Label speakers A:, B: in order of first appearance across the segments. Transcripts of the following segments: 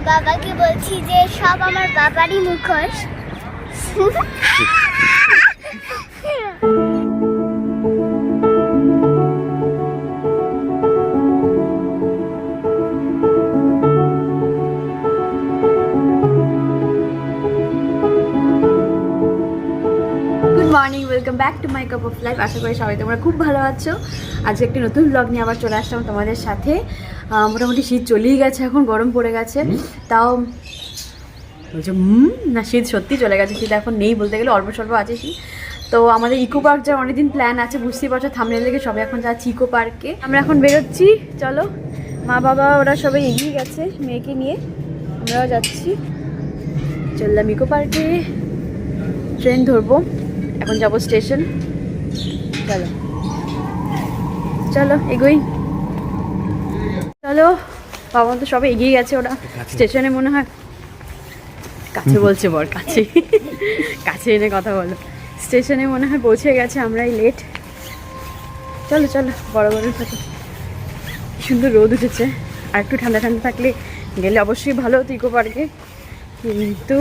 A: বাবাকে বলছি যে সব আমার বাবারই মুখোশ।
B: Morning, welcome back to my cup of life. আশা করি সবাই তোমরা খুব ভালো আছো। আজকে একটি নতুন ব্লগ নিয়ে আবার চলে আসলাম তোমাদের সাথে। মোটামুটি শীত চলেই গেছে, এখন গরম পড়ে গেছে, তাও বলছে না, শীত সত্যি চলে গেছে। শীত এখন নেই বলতে গেলে, অল্প স্বল্প আছে শীত। তো আমাদের ইকো পার্ক যাওয়ার অনেকদিন প্ল্যান আছে, বুঝতেই পারছো থামনেল থেকে। সবাই এখন যাচ্ছি ইকো পার্কে। আমরা এখন বেরোচ্ছি, চলো। মা বাবা ওরা সবাই এগিয়ে গেছে মেয়েকে নিয়ে, আমরাও যাচ্ছি। চললাম ইকো পার্কে, ট্রেন ধরবো, এখন যাবো স্টেশন। চলো চলো এগোই, চলো। বাবা তো সবাই এগিয়ে গেছে, ওরা স্টেশনে মনে হয় কাছে বলছে, বর কাছে কাছে এনে কথা বলো। স্টেশনে মনে হয় পৌঁছে গেছে, আমরাই লেট। চলো চলো, বড় বড় সাথে। সুন্দর রোদ উঠেছে, আর একটু ঠান্ডা ঠান্ডা থাকলে গেলে অবশ্যই ভালো হতো ইকো পার্কে, কিন্তু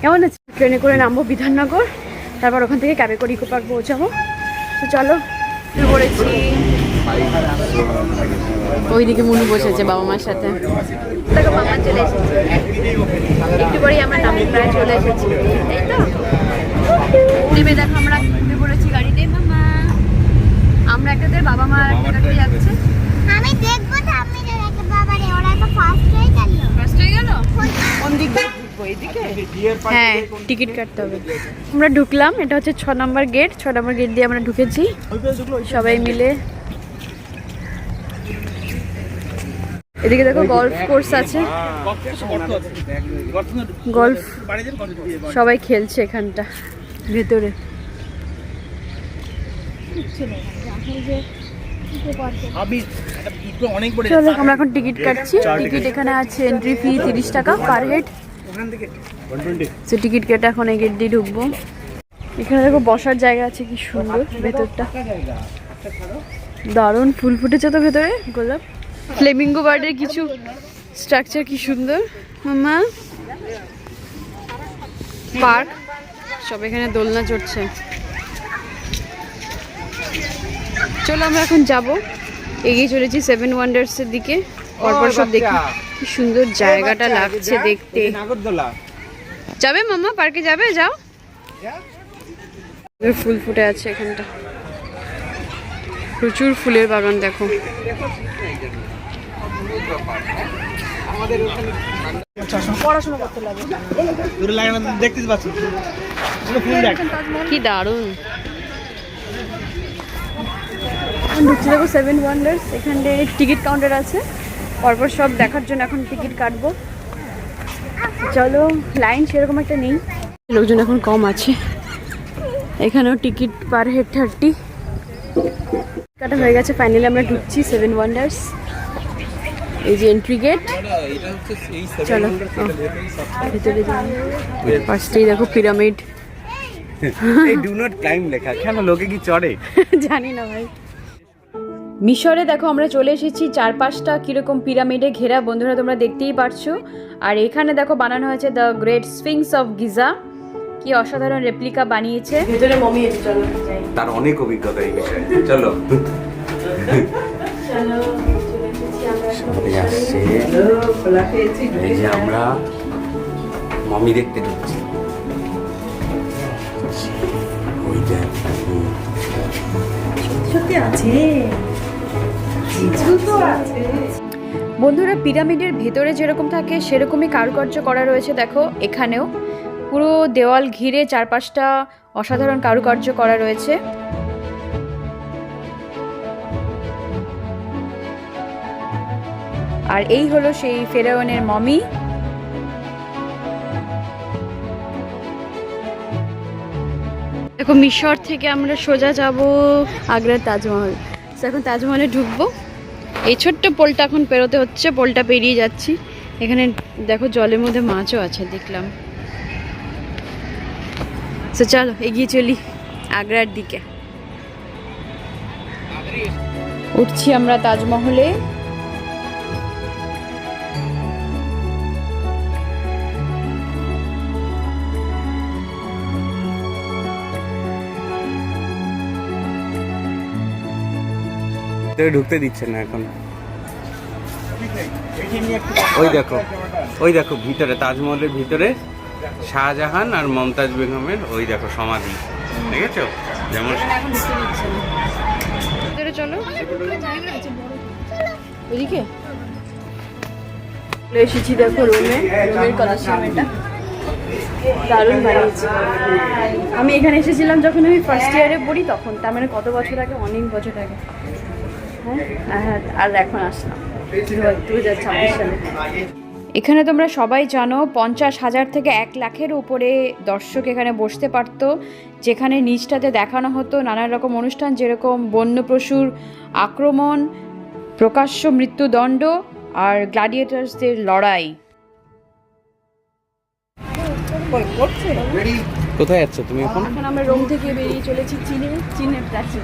B: কেমন আছে। ট্রেনে করে নামবো বিধাননগর, তারপর ওখান থেকে ক্যাবে করে ইকো পার্ক পৌঁছাবো। তো চলো, পড়েছি। ওইদিকে মুনু বসেছে বাবা মার সাথে। দেখো মামা চলে এসেছে, একটু পরেই আমরা নামে প্রায় চলে এসেছি, তাই তো। নেমে দেখো আমরা উঠে পড়েছি গাড়িতে। মামা আমরা একটাতে, বাবা মা একটাতে যাচ্ছে।
A: আমি দেখবো ঠাম্মির একটা বাবারে, ওরা তো ফার্স্ট হয়ে গেল।
B: ফার্স্ট হয়ে গেল কোন দিক দিয়ে ঢুকবো? এইদিকে? হ্যাঁ, টিকিট কাটতে হবে। আমরা ঢুকলাম, এটা হচ্ছে 6 নম্বর গেট। 6 নম্বর গেট দিয়ে আমরা ঢুকেছি সবাই মিলে। এদিকে দেখো গলফ কোর্স আছে, গলফ সবাই খেলছে এখানটা ভেতরে। চলো আমরা এখন টিকিট কাটছি। টিকিট এখানে আছে, এন্ট্রি ফি 30 টাকা পার হেড। সে টিকিট কেটে এখন এই গেট দিয়ে ঢুকবো। এখানে দেখো বসার জায়গা আছে, কি সুন্দর ভেতরটা, দারুণ ফুল ফুটেছে তো ভেতরে, গোলাপ। ফ্লেমিঙ্গো বার্ডের কিছু স্ট্রাকচার, কি সুন্দর। মামা পার্ক, সব এখানে দোলনা চড়ছে। চলো আমরা এখন যাব, এগিয়ে চলেছি 7 ওয়ান্ডার্সের দিকে। পরপর সব দেখি, কি সুন্দর জায়গাটা লাগছে দেখতে। যাবে মামা পার্কে, যাবে? যাও। ফুল ফুটে আছে এখানটা, প্রচুর ফুলের বাগান দেখো। পড়াশোনা করতে লাগে, কি দারুণ। ঢুকছি দেখো 7 ওয়ান্ডার্স। এখানে টিকিট কাউন্টার আছে, পরপর সব দেখার জন্য এখন টিকিট কাটবো। চলো, লাইন সেরকম একটা নেই, লোকজন এখন কম আছে। এখানেও টিকিট পার হেড 30 কাটা হয়ে গেছে। ফাইনালি আমরা ঢুকছি 7 ওয়ান্ডার্স। এই যে এন্ট্রি গেট, চলো ভেতরে যাই। ফার্স্টেই দেখো পিরামিড।
C: এই ডু নট ক্লাইম্ব লেখা, কেন লোকে কি চড়ে
B: জানি না ভাই। মিশরে দেখো আমরা চলে এসেছি, চারপাশটা কিরকম পিরামিডে ঘেরা, বন্ধুরা তোমরা দেখতেই পারছো। আর এখানে দেখো বানানো হয়েছে the great Sphinx of Giza, কি অসাধারণ রেপ্লিকা বানিয়েছে। ভেতরে মমি আছে, চলো যাই।
C: তার অনেক অভিজ্ঞতা এই বিষয়ে, চলো।
B: চলো
C: সবাই আসছে, এই যে আমরা মমি দেখতে ঢুকছি। ওই দেখ,
B: সত্যি আছে, বন্ধুরা পিরামিডের ভেতরে যেরকম থাকে সেরকমই কারুকার্য করা রয়েছে। দেখো এখানেও পুরো দেওয়াল ঘিরে চারপাশটা অসাধারণ কারুকার্য করা রয়েছে। আর এই হলো সেই ফেরাউনের মমি। দেখো মিশর থেকে আমরা সোজা যাব আগ্রার তাজমহল। এখন তাজমহলে ঢুকবো। এই ছোট্ট পোলটা এখন পেরোতে হচ্ছে, পোলটা পেরিয়ে যাচ্ছি। এখানে দেখো জলের মধ্যে মাছও আছে দেখলাম। তো চলো এগিয়ে চলি আগ্রার দিকে। উঠছি আমরা তাজমহলে।
C: ভিতরে ঢুকতে দিচ্ছে না এখন। ওই দেখো ভিতরে, তাজমহলের ভিতরে শাহজাহান আর মমতাজ বেগমের ওই দেখো সমাধি, দেখেছো? যেমন
B: এখন ঢুকতে দিচ্ছে না। ভিতরে চলো, ওইদিকে চলে এসেছি। দেখো রুমের কালেকশন, এটা দারুণ বানিয়েছে। আমি এখানে এসেছিলাম যখন আমি ফার্স্ট ইয়ারে পড়ি তখন, তার মানে কত বছর আগে, অনেক বছর আগে। হ্যাঁ, আর এখন আসলাম 2026 সালে। এখানে তোমরা সবাই জানো 50,000 থেকে 1 লাখের উপরে দর্শক এখানে বসতে পারত, যেখানে নিচটাতে দেখানো হতো নানান রকম অনুষ্ঠান, যেরকম বন্য পশুর আক্রমণ, প্রকাশ্য মৃত্যুদণ্ড আর গ্ল্যাডিয়েটার্সদের লড়াই।
C: কোথায় যাচ্ছ তুমি এখন?
B: এখন আমরা রোম থেকে বেরিয়ে চলেছি চীনের প্রাচীর।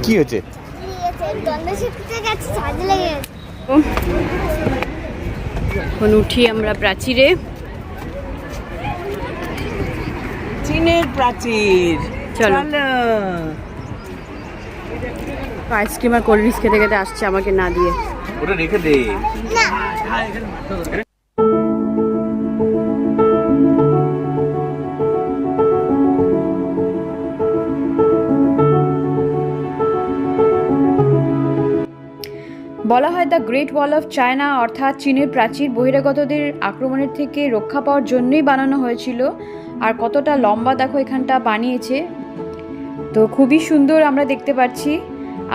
C: কি হচ্ছে?
B: এখন উঠি আমরা প্রাচীরে।
D: চীনের প্রাচীর,
B: চলো। আইসক্রিম আর কোল্ড ড্রিঙ্কস খেতে খেতে আসছে আমাকে না দিয়ে।
C: ওটা রেখে দে।
B: বলা হয় the great wall of China, অর্থাৎ চীনের প্রাচীর বহিরাগতদের আক্রমণের থেকে রক্ষা পাওয়ার জন্যই বানানো হয়েছিল। আর কতটা লম্বা দেখো এখানটা বানিয়েছে, তো খুবই সুন্দর আমরা দেখতে পাচ্ছি।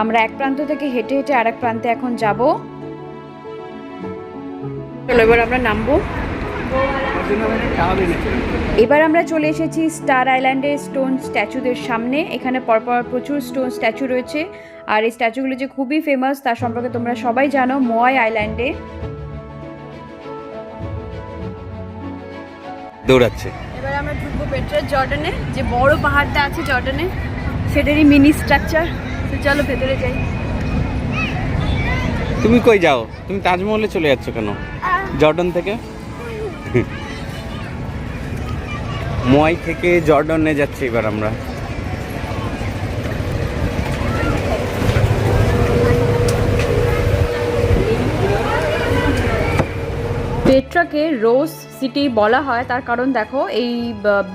B: আমরা এক প্রান্ত থেকে হেঁটে হেঁটে আরেক প্রান্তে এখন যাব। চলো এবার আমরা নামবো। এবার আমরা চলে এসেছি স্টার আইল্যান্ডের স্টোন স্ট্যাচুদের সামনে। এখানে পরপর প্রচুর স্টোন স্ট্যাচু রয়েছে, আর এই স্ট্যাচুগুলো যে খুবই ফেমাস তার সম্পর্কে তোমরা সবাই জানো। মোয়াই আইল্যান্ডে
C: দৌড়াচ্ছে।
B: এবার আমরা ঢুকবো পেট্রার জর্ডানে, যে বড় পাহাড়টা আছে জর্ডানে, সেটারই মিনি স্ট্রাকচার। তো চলো ভেতরে যাই।
C: তুমি কই যাও? তুমি তাজমহলে চলে যাচ্ছ কেন জর্ডান থেকে? মোয়াই থেকে জর্ডানে যাচ্ছি এবার আমরা।
B: পেট্রাকে রোজ সিটি বলা হয়, তার কারণ দেখো এই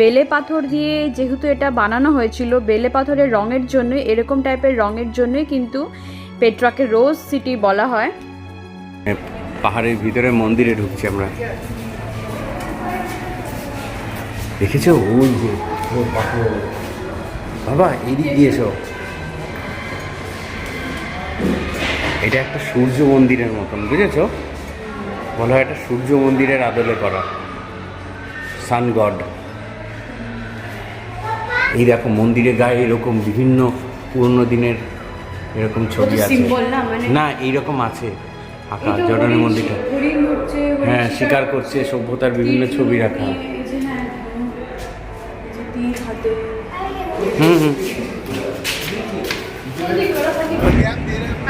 B: বেলে পাথর দিয়ে যেহেতু এটা বানানো হয়েছিল, বেলে পাথরের রঙের জন্য, এরকম টাইপের রঙের জন্যই কিন্তু পেট্রাকে রোজ সিটি বলা হয়।
C: পাহাড়ের ভিতরে মন্দিরে ঢুকছি আমরা। দেখেছো ওই যে পাথর? বাবা এদিক দিয়ে এসো। এটা একটা সূর্য মন্দিরের মতন, বুঝেছো? বলা হয় এটা সূর্য মন্দিরের আদলে করা, সান গড। এই দেখো মন্দিরের গায়ে এরকম বিভিন্ন পুরনো দিনের এরকম ছবি আছে। না এইরকম আছে আঁকা জর্ডানের মন্দিরটা। হ্যাঁ, শিকার করছে, সভ্যতার বিভিন্ন ছবি রাখা।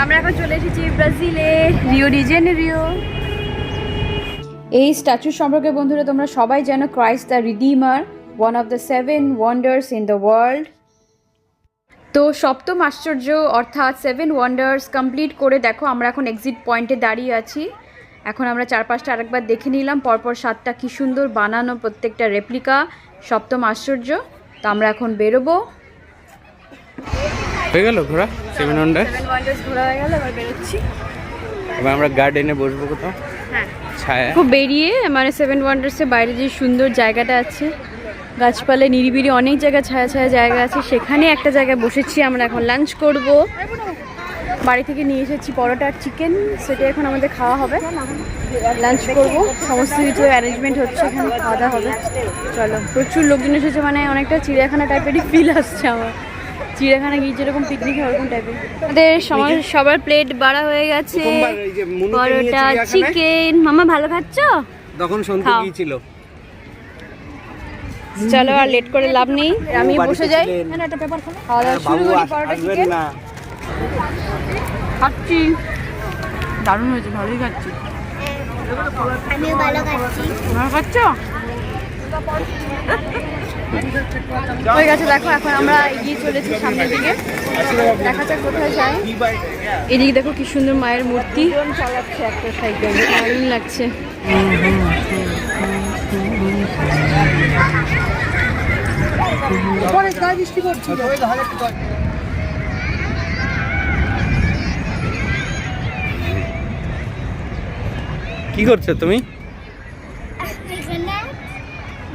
B: আমরা এখন চলে এসেছি ব্রাজিলে, রিও ডি জেনেরিও। এই স্ট্যাচু সম্পর্কে বন্ধুরা তোমরা সবাই জানো, Christ the redeemer, one of the 7 wonders in the world. তো সপ্তম আশ্চর্য অর্থাৎ 7 ওয়ান্ডার্স কমপ্লিট করে দেখো আমরা এখন এক্সিট পয়েন্টে দাঁড়িয়ে আছি। এখন আমরা চারপাশটা আরেকবার দেখে নিলাম, পরপর 7টা কি সুন্দর বানানো প্রত্যেকটা রেপ্লিকা সপ্তম আশ্চর্য। তো আমরা এখন বেরোবো।
C: হয়ে গেল ঘোরা 7 ওয়ান্ডার্স
B: ঘোরা হয়ে গেল, এবার বেরোচ্ছি।
C: এবার আমরা গার্ডেনে বসবো কোথাও।
B: হ্যাঁ,
C: ছায়া
B: খুব বেরিয়ে মানে 7 ওয়ান্ডার্সের বাইরে যে সুন্দর জায়গাটা আছে, গাছপালা নিরিবিলি অনেক জায়গা, ছায়া ছায়া জায়গা আছে, সেখানে একটা জায়গায় বসেছি। আমরা এখন লাঞ্চ করব। বাড়ি থেকে নিয়ে এসেছি পরোটা আর চিকেন, সেটা এখন আমাদের খাওয়া হবে। লাঞ্চ করব, সমস্ত কিছু অ্যারেঞ্জমেন্ট হচ্ছে, এখানে খাওয়া দাওয়া হবে। চলো, প্রচুর লোকজন এসেছে, মানে অনেকটা চিড়িয়াখানা টাইপেরই ফিল আসছে আমার। চিড়িয়াখানা গিয়ে যেরকম পিকনিক হয় ওরকম টাইপের। আমাদের সবার প্লেট বাড়া হয়ে গেছে, পরোটা চিকেন। মামা ভালো খাচ্ছ?
C: তখন সন্তু গিয়েছিল।
B: চলো আর লেট করে লাভ নেই, আমি বসে যাই। খাওয়া দাওয়া শুরু করি। পরোটা চিকেন খাচ্ছি, দারুণ হয়েছে, ভালোই খাচ্ছি।
A: আমিও ভালো খাচ্ছি।
B: ভালো খাচ্ছ? হয়ে গেছে দেখো, এখন আমরা এগিয়ে চলেছি সামনের দিকে, দেখা যাক কোথায় যাই। এদিকে দেখো কি সুন্দর মায়ের মূর্তি চালাচ্ছে একটা সাইকেল, দারুণ লাগছে।
C: কি করছো তুমি?
A: এখানে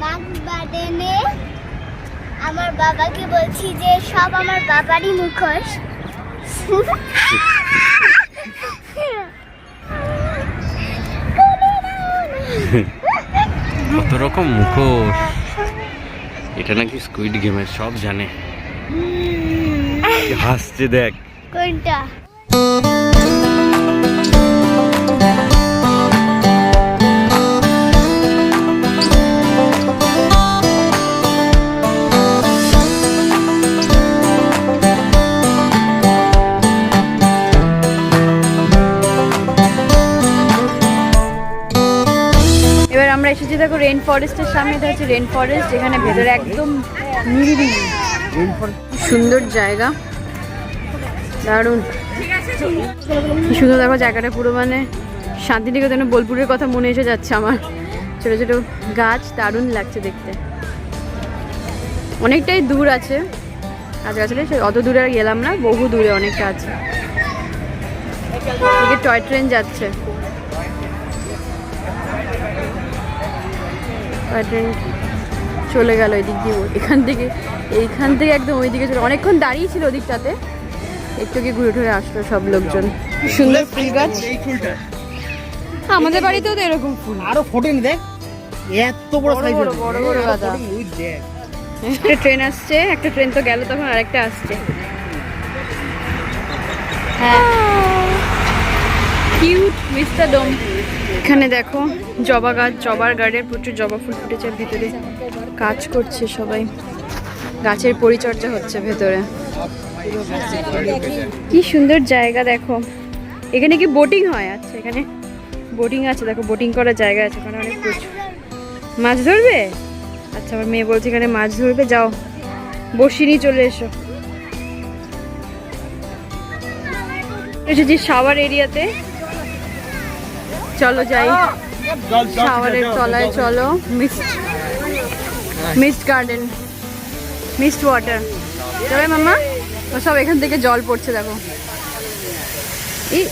A: মাঘ বাডেনে আমার বাবাকে বলছি যে সব আমার বাবারই মুখোশ।
C: কত রকম মুখোশ, এটা নাকি স্কুইড গেমের, সব জানে। হাসছে দেখ।
A: কোনটা?
B: এবার আমরা এসেছি দেখো রেন ফরেস্টের সামনে, এটা হচ্ছে রেন ফরেস্ট, যেখানে ভেতরে একদম নিরিবিলি, সুন্দর জায়গা, দারুণ কি সুন্দর দেখো জায়গাটা, পুরো মানে শান্তিনিকেতনে বোলপুরের কথা মনে এসে যাচ্ছে আমার। ছোটো ছোটো গাছ, দারুণ লাগছে দেখতে। অনেকটাই দূর আছে কাছাকাছি, অত দূরে আর গেলাম না, বহু দূরে অনেকটা আছে। এদিকে টয় ট্রেন যাচ্ছে, টয় ট্রেন চলে গেল এদিক দিয়ে, এইখান থেকে একদম ওইদিকে চলে, অনেকক্ষণ দাঁড়িয়ে ছিল ওদিকটাতে, একটু গিয়ে ঘুরে ঘুরে আসলো সব লোকজন। সুন্দর ফুল গাছ, আমাদের বাড়িতেও তো এরকম ফুল
D: আরো ফোটেনি, দেখ এত বড় সাইজ,
B: বড় বড় গাদা। একটা ট্রেন আসছে, একটা ট্রেন তো গেল, তখন আরেকটা আসছে। হ্যাঁ, কিউট মিস্টার ডোম। এখানে দেখো জবা গাছ, জবার গার্ডের প্রচুর জবা ফুল ফুটেছে, ভিতরে কাজ করছে সবাই, গাছের পরিচর্যা হচ্ছে ভেতরে। কি সুন্দর জায়গা দেখো, এখানে কি বোটিং হয়? আচ্ছা, এখানে বোটিং আছে, দেখো বোটিং করার জায়গা আছে, ওখানে অনেক প্রচুর। মাছ ধরবে? আচ্ছা, আমার মেয়ে বলছে এখানে মাছ ধরবে, যাও বসি নিয়ে চলে এসো। এসেছি শাওয়ার এরিয়াতে, চলো যাই শাওয়ারের তলায়, চলো মিস্ট গার্ডেন, মিস্ট ওয়াটার যাবে মামা। ও সব এখান থেকে জল পড়ছে দেখো। এই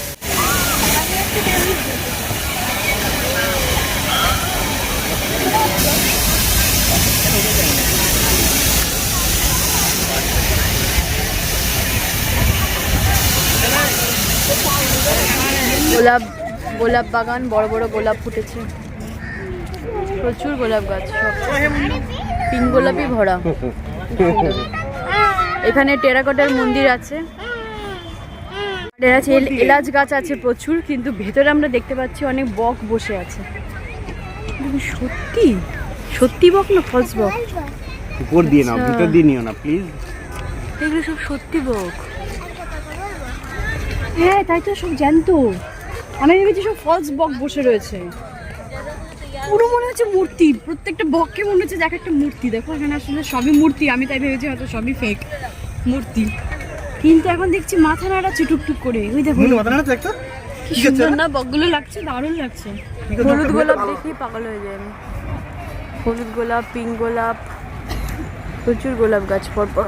B: গোলাপ বাগান, বড় বড় গোলাপ ফুটেছে, প্রচুর গোলাপ গাছ, সব পিঙ্ক গোলাপি ভরা। এখানে টেরাকোটার মন্দির আছে, এলাচ গাছ আছে প্রচুর, কিন্তু ভেতরে আমরা দেখতে পাচ্ছি অনেক বক বসে আছে। সত্যি সত্যি বক না ফলস বক?
C: উপর দিয়ে নাও, ভিতর দিয়ে নিও না প্লিজ।
B: এগুলো সব সত্যি বক। হ্যাঁ তাই তো, সব জ্যান্ত। আমি ভেবেছি সব ফলস বক বসে রয়েছে, পুরো মনে হচ্ছে মূর্তি, প্রত্যেকটা বককে মনে হচ্ছে দেখ একটা মূর্তি। দেখো এখানে আসলে সবই মূর্তি, আমি তাই ভেবেছি হয়তো সবই ফেক মূর্তি, কিন্তু এখন দেখছি মাথা নাড়াচ্ছে টুকটুক করে। ওই দেখো কি সুন্দর না বকগুলো লাগছে, দারুণ লাগছে। হলুদ গোলাপ দেখি পাগল হয়ে যায় আমি, হলুদ গোলাপ, পিঙ্ক গোলাপ, প্রচুর গোলাপ গাছ পরপর।